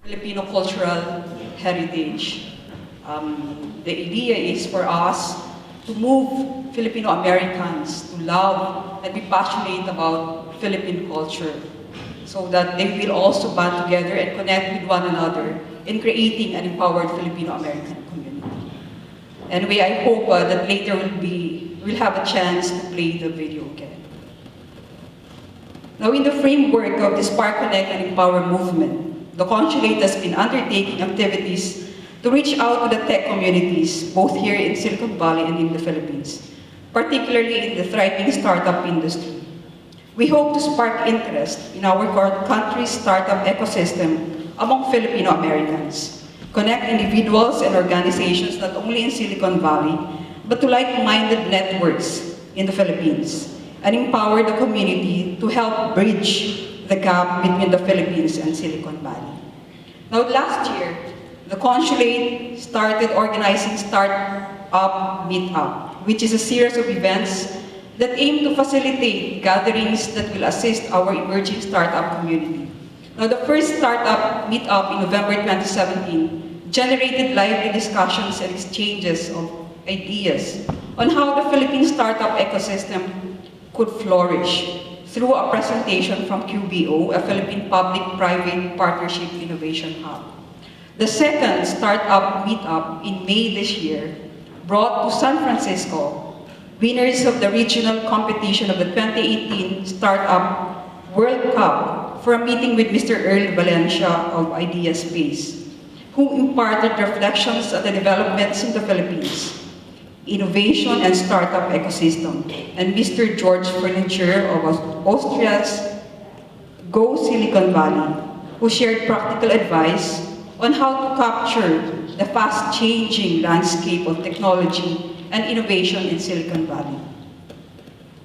Filipino cultural heritage. The idea is for us to move Filipino Americans to love and be passionate about Philippine culture so that they will also band together and connect with one another in creating an empowered Filipino American community. Anyway, I hope that later we'll have a chance to play the video again. Now, in the framework of the Spark, Connect, and Empower movement, the consulate has been undertaking activities to reach out to the tech communities, both here in Silicon Valley and in the Philippines, particularly in the thriving startup industry. We hope to spark interest in our country's startup ecosystem among Filipino Americans, connect individuals and organizations not only in Silicon Valley, but to like-minded networks in the Philippines, and empower the community to help bridge the gap between the Philippines and Silicon Valley. Now, last year, the consulate started organizing Startup Meetup, which is a series of events that aim to facilitate gatherings that will assist our emerging startup community. Now, the first Startup Meetup in November 2017 generated lively discussions and exchanges of ideas on how the Philippine startup ecosystem could flourish through a presentation from QBO, a Philippine Public-Private Partnership Innovation Hub. The second Startup Meetup in May this year brought to San Francisco winners of the regional competition of the 2018 Startup World Cup for a meeting with Mr. Earl Valencia of Idea Space, who imparted reflections on the developments in the Philippines, innovation and startup ecosystem, and Mr. George Furniture of Austria's Go Silicon Valley, who shared practical advice on how to capture the fast-changing landscape of technology and innovation in Silicon Valley.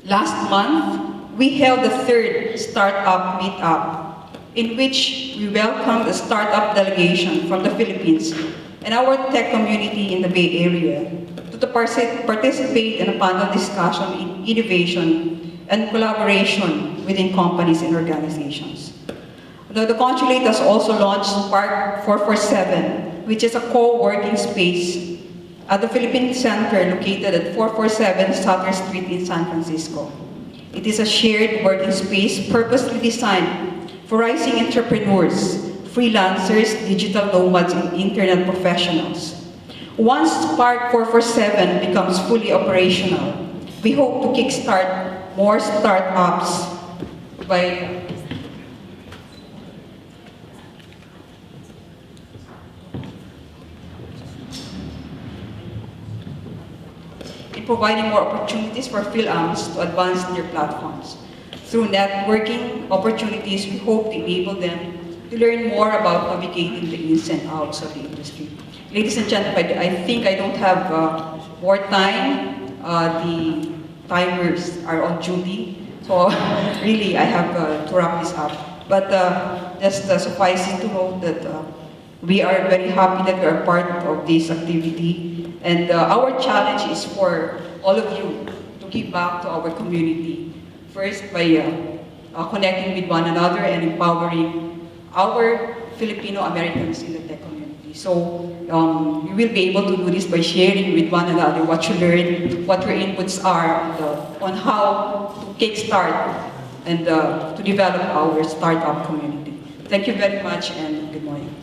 Last month, we held the third Startup Meetup, in which we welcomed a startup delegation from the Philippines and our tech community in the Bay Area to participate in a panel discussion in innovation and collaboration within companies and organizations. Now, the consulate has also launched Spark 447, which is a co-working space at the Philippine Center located at 447 Sutter Street in San Francisco. It is a shared working space purposely designed for rising entrepreneurs, freelancers, digital nomads, and internet professionals. Once Spark 447 becomes fully operational, we hope to kickstart more startups by providing more opportunities for PhilAms to advance their platforms. Through networking opportunities, we hope to enable them to learn more about navigating the ins and outs of the industry. Ladies and gentlemen, I think I don't have more time. The timers are on duty, so really I have to wrap this up. But just suffice it to know that we are very happy that we are part of this activity. And our challenge is for all of you to give back to our community. First, by connecting with one another and empowering our Filipino Americans in the tech community. So you will be able to do this by sharing with one another what you learn, what your inputs are on how to kickstart and to develop our startup community. Thank you very much and good morning.